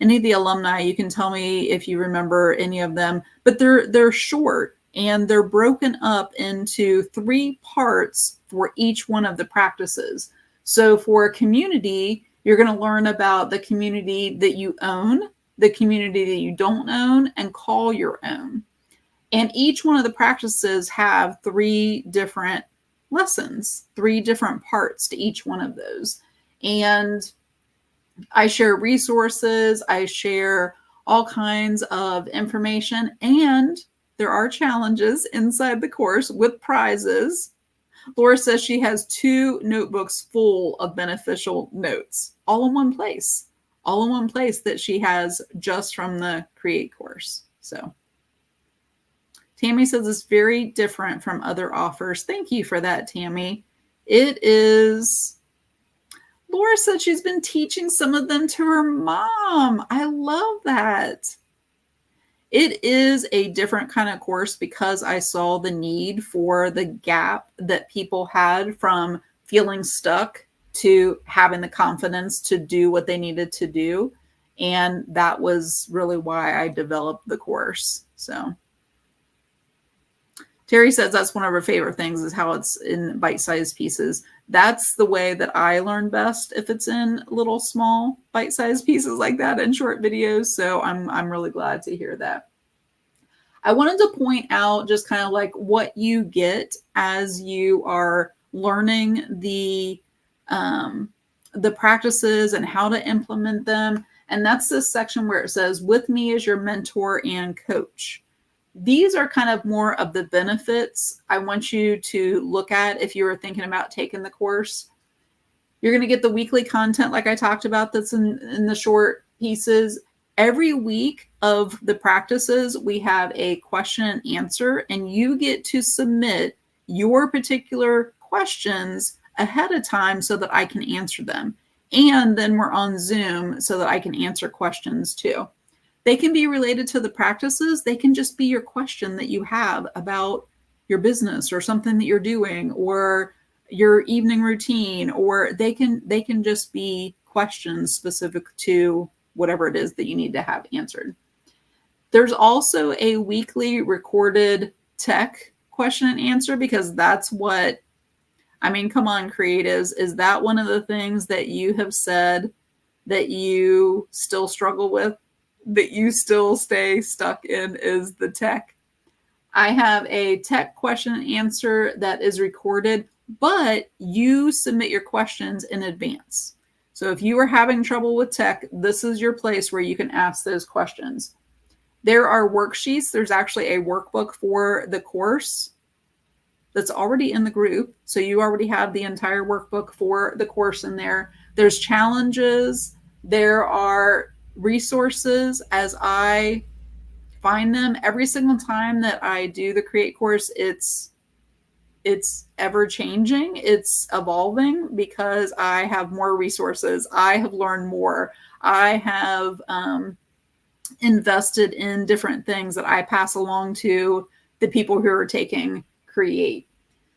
Any of the alumni, you can tell me if you remember any of them, but they're short, and they're broken up into 3 parts for each one of the practices. So for a community, you're going to learn about the community that you own, the community that you don't own, and call your own. And each one of the practices have 3 different lessons, 3 different parts to each one of those. And I share resources, I share all kinds of information, and there are challenges inside the course with prizes. Laura says she has 2 notebooks full of beneficial notes, all in one place that she has just from the Create course. So Tammy says it's very different from other offers. Thank you for that, Tammy. It is. Laura said she's been teaching some of them to her mom. I love that. It is a different kind of course because I saw the need for the gap that people had from feeling stuck to having the confidence to do what they needed to do. And that was really why I developed the course. So Terry says that's one of her favorite things is how it's in bite-sized pieces. That's the way that I learn best, if it's in little small bite-sized pieces like that in short videos. So I'm really glad to hear that. I wanted to point out just kind of like what you get as you are learning the practices and how to implement them. And that's this section where it says, with me as your mentor and coach. These are kind of more of the benefits I want you to look at if you were thinking about taking the course. You're going to get the weekly content like I talked about that's in the short pieces. Every week of the practices, we have a question and answer, and you get to submit your particular questions ahead of time so that I can answer them. And then we're on Zoom so that I can answer questions too. They can be related to the practices. They can just be your question that you have about your business or something that you're doing or your evening routine, or they can just be questions specific to whatever it is that you need to have answered. There's also a weekly recorded tech question and answer, because that's what, I mean, come on, creatives, is that one of the things that you have said that you still struggle with, that you still stay stuck in, is the tech? I have a tech question and answer that is recorded, but you submit your questions in advance. So if you are having trouble with tech, this is your place where you can ask those questions. There are worksheets. There's actually a workbook for the course that's already in the group. So you already have the entire workbook for the course in there. There's challenges. There are resources as I find them. Every single time that I do the Create course, it's ever changing. It's evolving because I have more resources. I have learned more. I have invested in different things that I pass along to the people who are taking Create.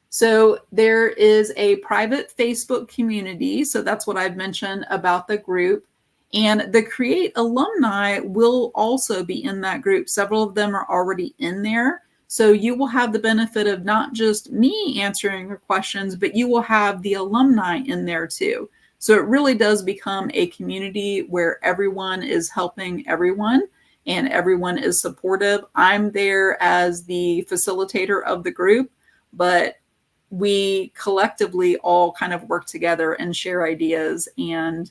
So there is a private Facebook community. So that's what I've mentioned about the group. And the Create alumni will also be in that group. Several of them are already in there. So you will have the benefit of not just me answering your questions, but you will have the alumni in there too. So it really does become a community where everyone is helping everyone and everyone is supportive. I'm there as the facilitator of the group, but we collectively all kind of work together and share ideas. And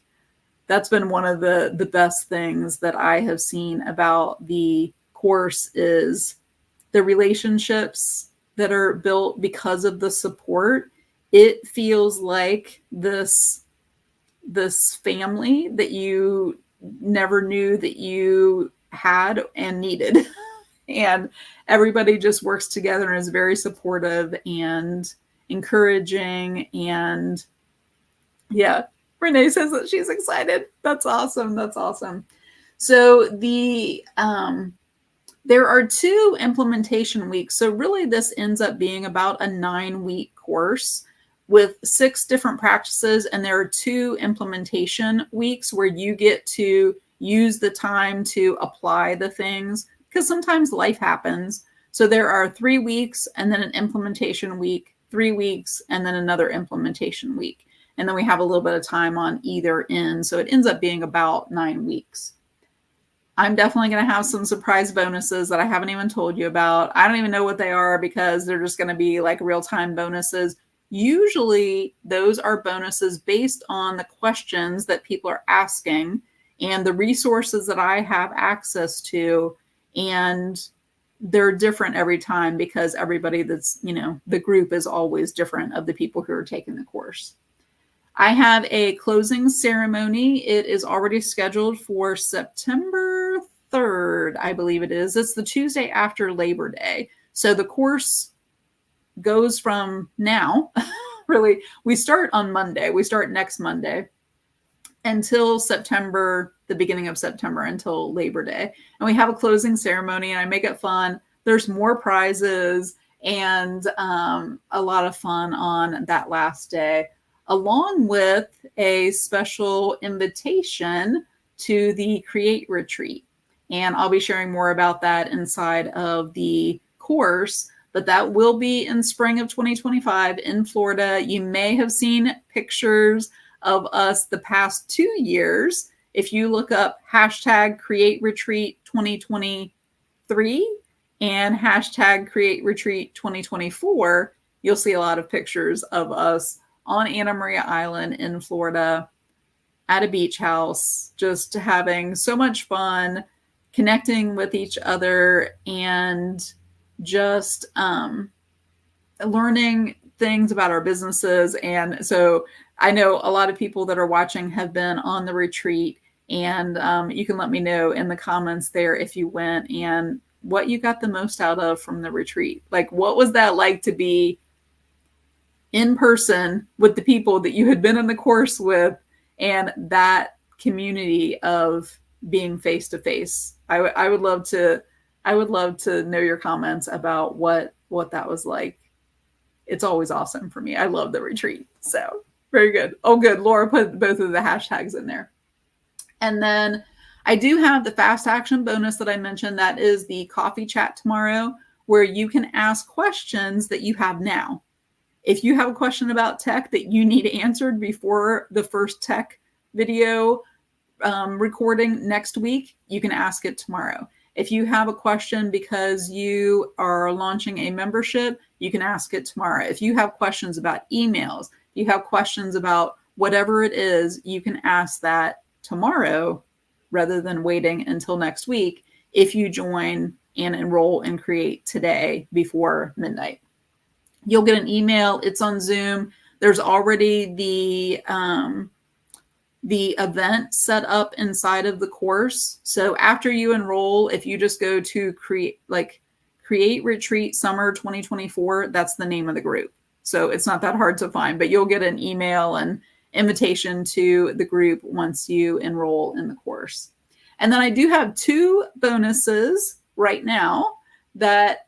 that's been one of the best things that I have seen about the course is the relationships that are built because of the support. It feels like this family that you never knew that you had and needed. And everybody just works together and is very supportive and encouraging. And yeah, Renee says that she's excited. That's awesome. That's awesome. So there are 2 implementation weeks. So really this ends up being about a 9-week course with 6 different practices. And there are 2 implementation weeks where you get to use the time to apply the things, because sometimes life happens. So there are 3 weeks and then an implementation week, 3 weeks, and then another implementation week. And then we have a little bit of time on either end. So it ends up being about 9 weeks. I'm definitely going to have some surprise bonuses that I haven't even told you about. I don't even know what they are because they're just going to be like real-time bonuses. Usually those are bonuses based on the questions that people are asking and the resources that I have access to. And they're different every time because everybody that's, the group is always different of the people who are taking the course. I have a closing ceremony. It is already scheduled for September 3rd, I believe it is. It's the Tuesday after Labor Day. So the course goes from now, really, we start on Monday. We start next Monday until September, the beginning of September, until Labor Day. And we have a closing ceremony and I make it fun. There's more prizes and a lot of fun on that last day, along with a special invitation to the Create Retreat. And I'll be sharing more about that inside of the course. but that will be in spring of 2025 in Florida. You may have seen pictures of us the past 2 years. If you look up hashtag Create Retreat 2023 and hashtag Create Retreat 2024, you'll see a lot of pictures of us on Anna Maria Island in Florida at a beach house, just having so much fun, connecting with each other, and just learning things about our businesses. And so I know a lot of people that are watching have been on the retreat, and you can let me know in the comments there if you went and what you got the most out of from the retreat. Like, what was that like to be in person with the people that you had been in the course with, and that community of being face to face? I would love to know your comments about what that was like. It's always awesome for me. I love the retreat. So very good. Oh, good. Laura put both of the hashtags in there. And then I do have the fast action bonus that I mentioned. That is the coffee chat tomorrow, where you can ask questions that you have now. If you have a question about tech that you need answered before the first tech video recording next week, you can ask it tomorrow. If you have a question because you are launching a membership, you can ask it tomorrow. If you have questions about emails, if you have questions about whatever it is, you can ask that tomorrow rather than waiting until next week if you join and enroll and create today before midnight. You'll get an email. It's on Zoom. There's already the event set up inside of the course. So after you enroll, if you just go to Create Retreat Summer 2024, that's the name of the group. So it's not that hard to find, but you'll get an email and invitation to the group once you enroll in the course. And then I do have 2 bonuses right now that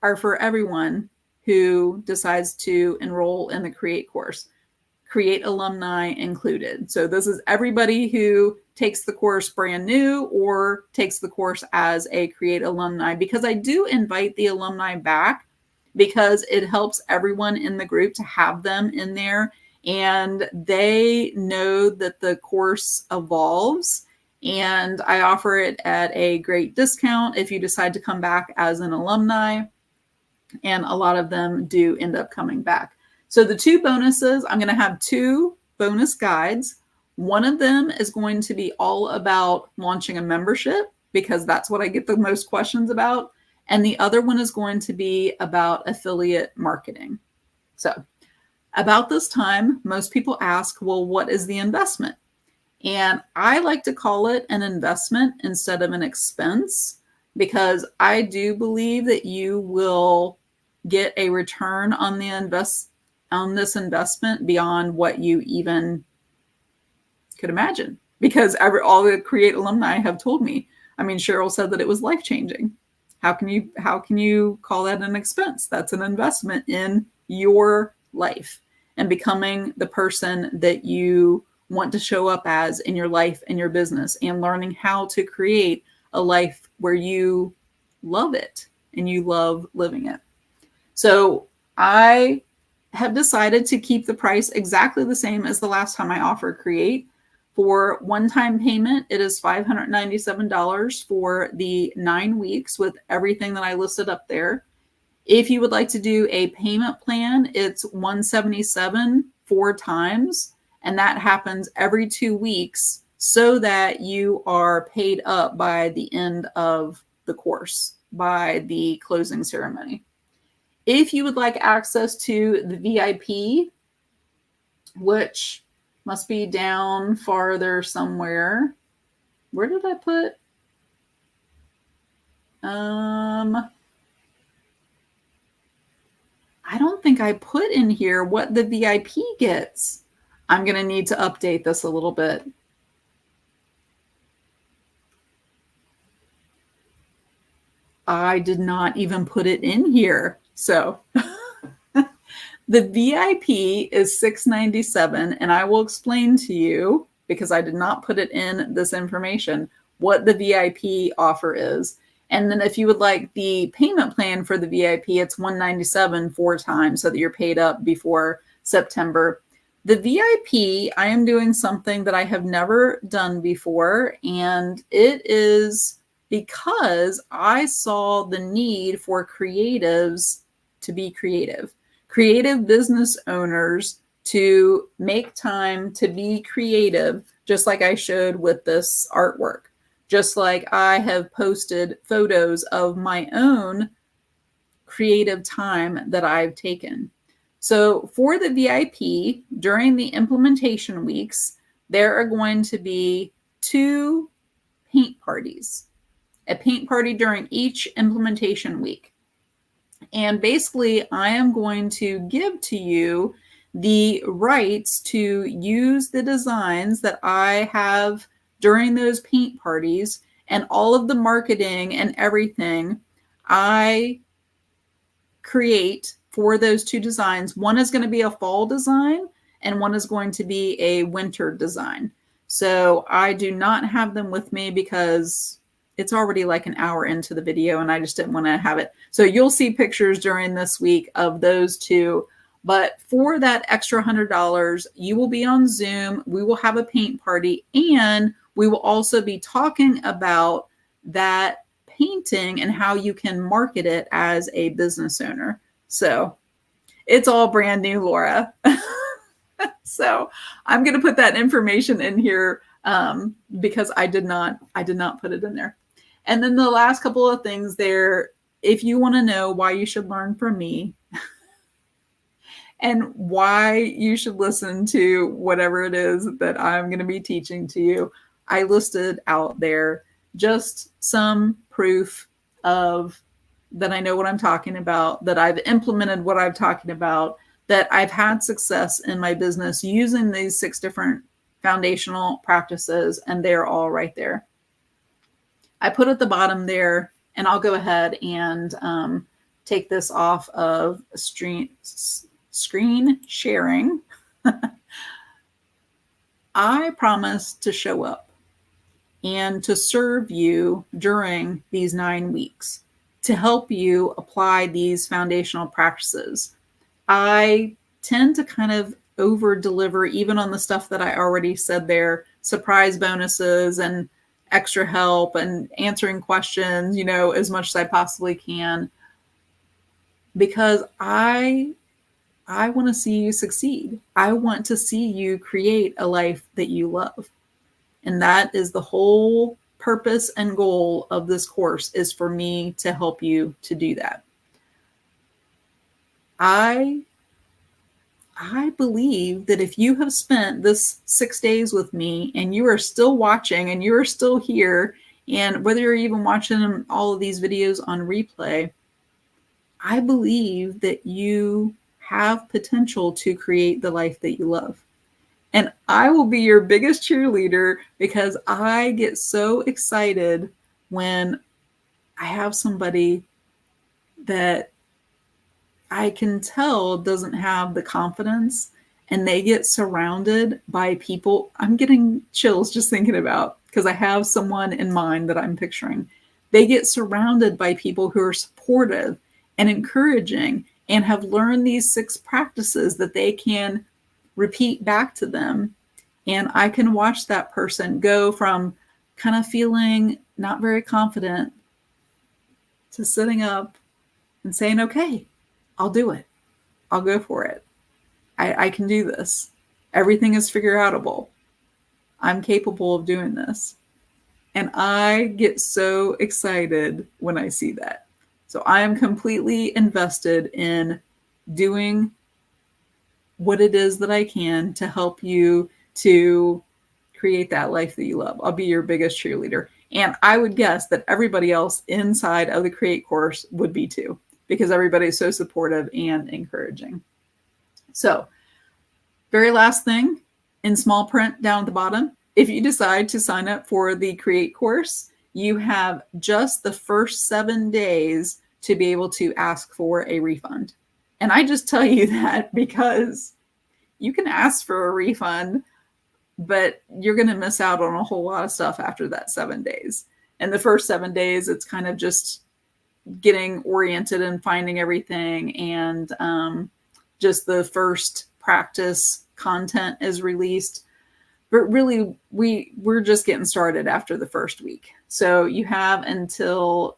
are for everyone who decides to enroll in the Create course. Create alumni included. So this is everybody who takes the course brand new or takes the course as a Create alumni, because I do invite the alumni back because it helps everyone in the group to have them in there, and they know that the course evolves, and I offer it at a great discount if you decide to come back as an alumni. And a lot of them do end up coming back. So the 2 bonuses, I'm going to have 2 bonus guides. One of them is going to be all about launching a membership, because that's what I get the most questions about. And the other one is going to be about affiliate marketing. So about this time, most people ask, well, what is the investment? And I like to call it an investment instead of an expense, because I do believe that you will get a return on this investment beyond what you even could imagine. Because all the Create alumni have told me. I mean, Cheryl said that it was life-changing. How can you call that an expense? That's an investment in your life and becoming the person that you want to show up as in your life and your business, and learning how to create a life where you love it and you love living it. So I have decided to keep the price exactly the same as the last time I offered Create. For one-time payment, it is $597 for the 9 weeks with everything that I listed up there. If you would like to do a payment plan, it's $177 4 times, and that happens every 2 weeks so that you are paid up by the end of the course, by the closing ceremony. If you would like access to the VIP, which must be down farther somewhere. Where did I put? I don't think I put in here what the VIP gets. I'm going to need to update this a little bit. I did not even put it in here. So the VIP is $697, and I will explain to you, because I did not put it in this information, what the VIP offer is. And then if you would like the payment plan for the VIP, it's $197 4 times so that you're paid up before September. The VIP, I am doing something that I have never done before, and it is because I saw the need for creatives to be creative business owners to make time to be creative, just like I showed with this artwork. Just like I have posted photos of my own creative time that I've taken. So for the VIP, during the implementation weeks, there are going to be 2 paint parties, a paint party during each implementation week. And basically, I am going to give to you the rights to use the designs that I have during those paint parties, and all of the marketing and everything I create for those 2 designs. One is going to be a fall design and one is going to be a winter design. So I do not have them with me because it's already like an hour into the video and I just didn't want to have it. So you'll see pictures during this week of those 2. But for that extra $100, you will be on Zoom. We will have a paint party, and we will also be talking about that painting and how you can market it as a business owner. So it's all brand new, Laura. So I'm going to put that information in here because I did not put it in there. And then the last couple of things there, if you want to know why you should learn from me and why you should listen to whatever it is that I'm going to be teaching to you, I listed out there just some proof of that I know what I'm talking about, that I've implemented what I'm talking about, that I've had success in my business using these 6 different foundational practices, and they're all right there. I put at the bottom there, and I'll go ahead and take this off of screen sharing. I promise to show up and to serve you during these 9 weeks to help you apply these foundational practices. I tend to kind of over deliver even on the stuff that I already said there, surprise bonuses and extra help and answering questions, as much as I possibly can, because I want to see you succeed. I want to see you create a life that you love. And that is the whole purpose and goal of this course, is for me to help you to do that. I believe that if you have spent this 6 days with me and you are still watching and you are still here, and whether you're even watching all of these videos on replay, I believe that you have potential to create the life that you love. And I will be your biggest cheerleader because I get so excited when I have somebody that I can tell doesn't have the confidence, and they get surrounded by people. I'm getting chills just thinking about, because I have someone in mind that I'm picturing. They get surrounded by people who are supportive and encouraging and have learned these 6 practices that they can repeat back to them. And I can watch that person go from kind of feeling not very confident to sitting up and saying, okay, I'll do it. I'll go for it. I can do this. Everything is figure outable. I'm capable of doing this. And I get so excited when I see that. So I am completely invested in doing what it is that I can to help you to create that life that you love. I'll be your biggest cheerleader. And I would guess that everybody else inside of the Create course would be too, because everybody is so supportive and encouraging. So, very last thing, in small print down at the bottom, if you decide to sign up for the Create course, you have just the first 7 days to be able to ask for a refund. And I just tell you that because you can ask for a refund, but you're going to miss out on a whole lot of stuff after that 7 days. in the first 7 days, it's kind of just getting oriented and finding everything. And just the first practice content is released. But really, we're just getting started after the first week. So you have until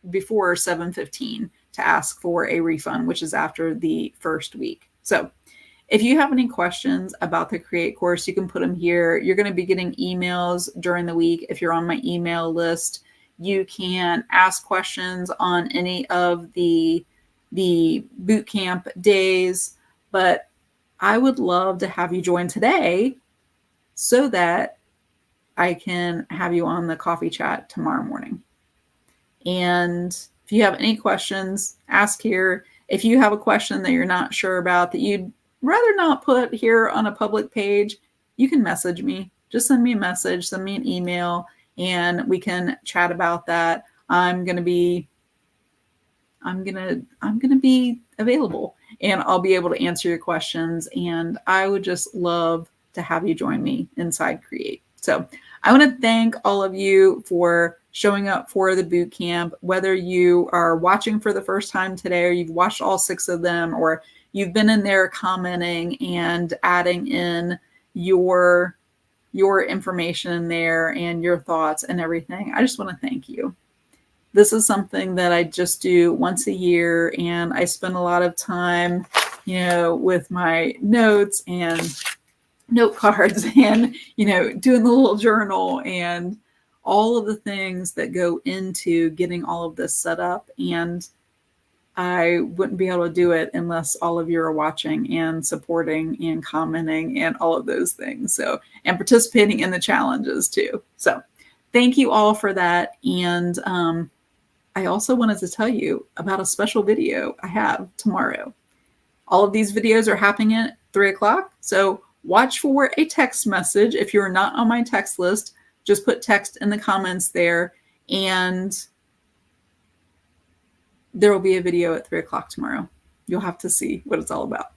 before 7/15 to ask for a refund, which is after the first week. So if you have any questions about the Create course, you can put them here. You're going to be getting emails during the week. If you're on my email list, you can ask questions on any of the bootcamp days. But I would love to have you join today so that I can have you on the coffee chat tomorrow morning. And if you have any questions, ask here. If you have a question that you're not sure about that you'd rather not put here on a public page, you can message me. Just send me a message, send me an email, and we can chat about that. I'm gonna be available, and I'll be able to answer your questions. And I would just love to have you join me inside Create. So I want to thank all of you for showing up for the boot camp, whether you are watching for the first time today, or you've watched all 6 of them, or you've been in there commenting and adding in your information in there and your thoughts and everything. I just want to thank you. This is something that I just do once a year, and I spend a lot of time, with my notes and note cards and, doing the little journal and all of the things that go into getting all of this set up. And I wouldn't be able to do it unless all of you are watching and supporting and commenting and all of those things. So, and participating in the challenges too. So thank you all for that. And I also wanted to tell you about a special video I have tomorrow. All of these videos are happening at 3 o'clock. So watch for a text message. If you're not on my text list, just put text in the comments there, and there will be a video at 3 o'clock tomorrow. You'll have to see what it's all about.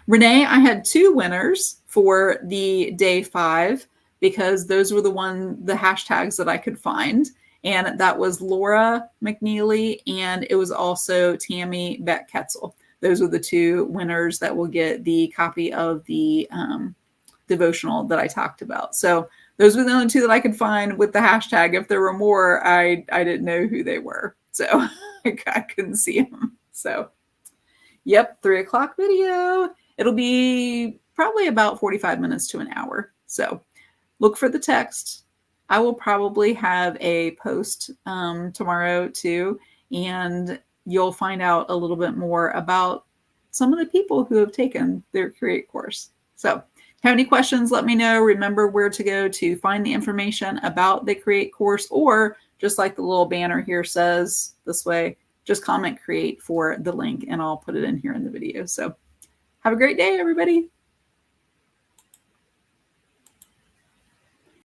Renee, I had 2 winners for the day 5 because those were the hashtags that I could find. And that was Laura McNeely, and it was also Tammy Beck-Ketzel. Those were the 2 winners that will get the copy of the devotional that I talked about. So those were the only 2 that I could find with the hashtag. If there were more, I didn't know who they were. So I couldn't see them. So, yep, 3 o'clock video. It'll be probably about 45 minutes to an hour. So look for the text. I will probably have a post tomorrow too, and you'll find out a little bit more about some of the people who have taken their Create course. So if you have any questions, let me know. Remember where to go to find the information about the Create course, or just like the little banner here says this way, just comment Create for the link and I'll put it in here in the video. So have a great day, everybody.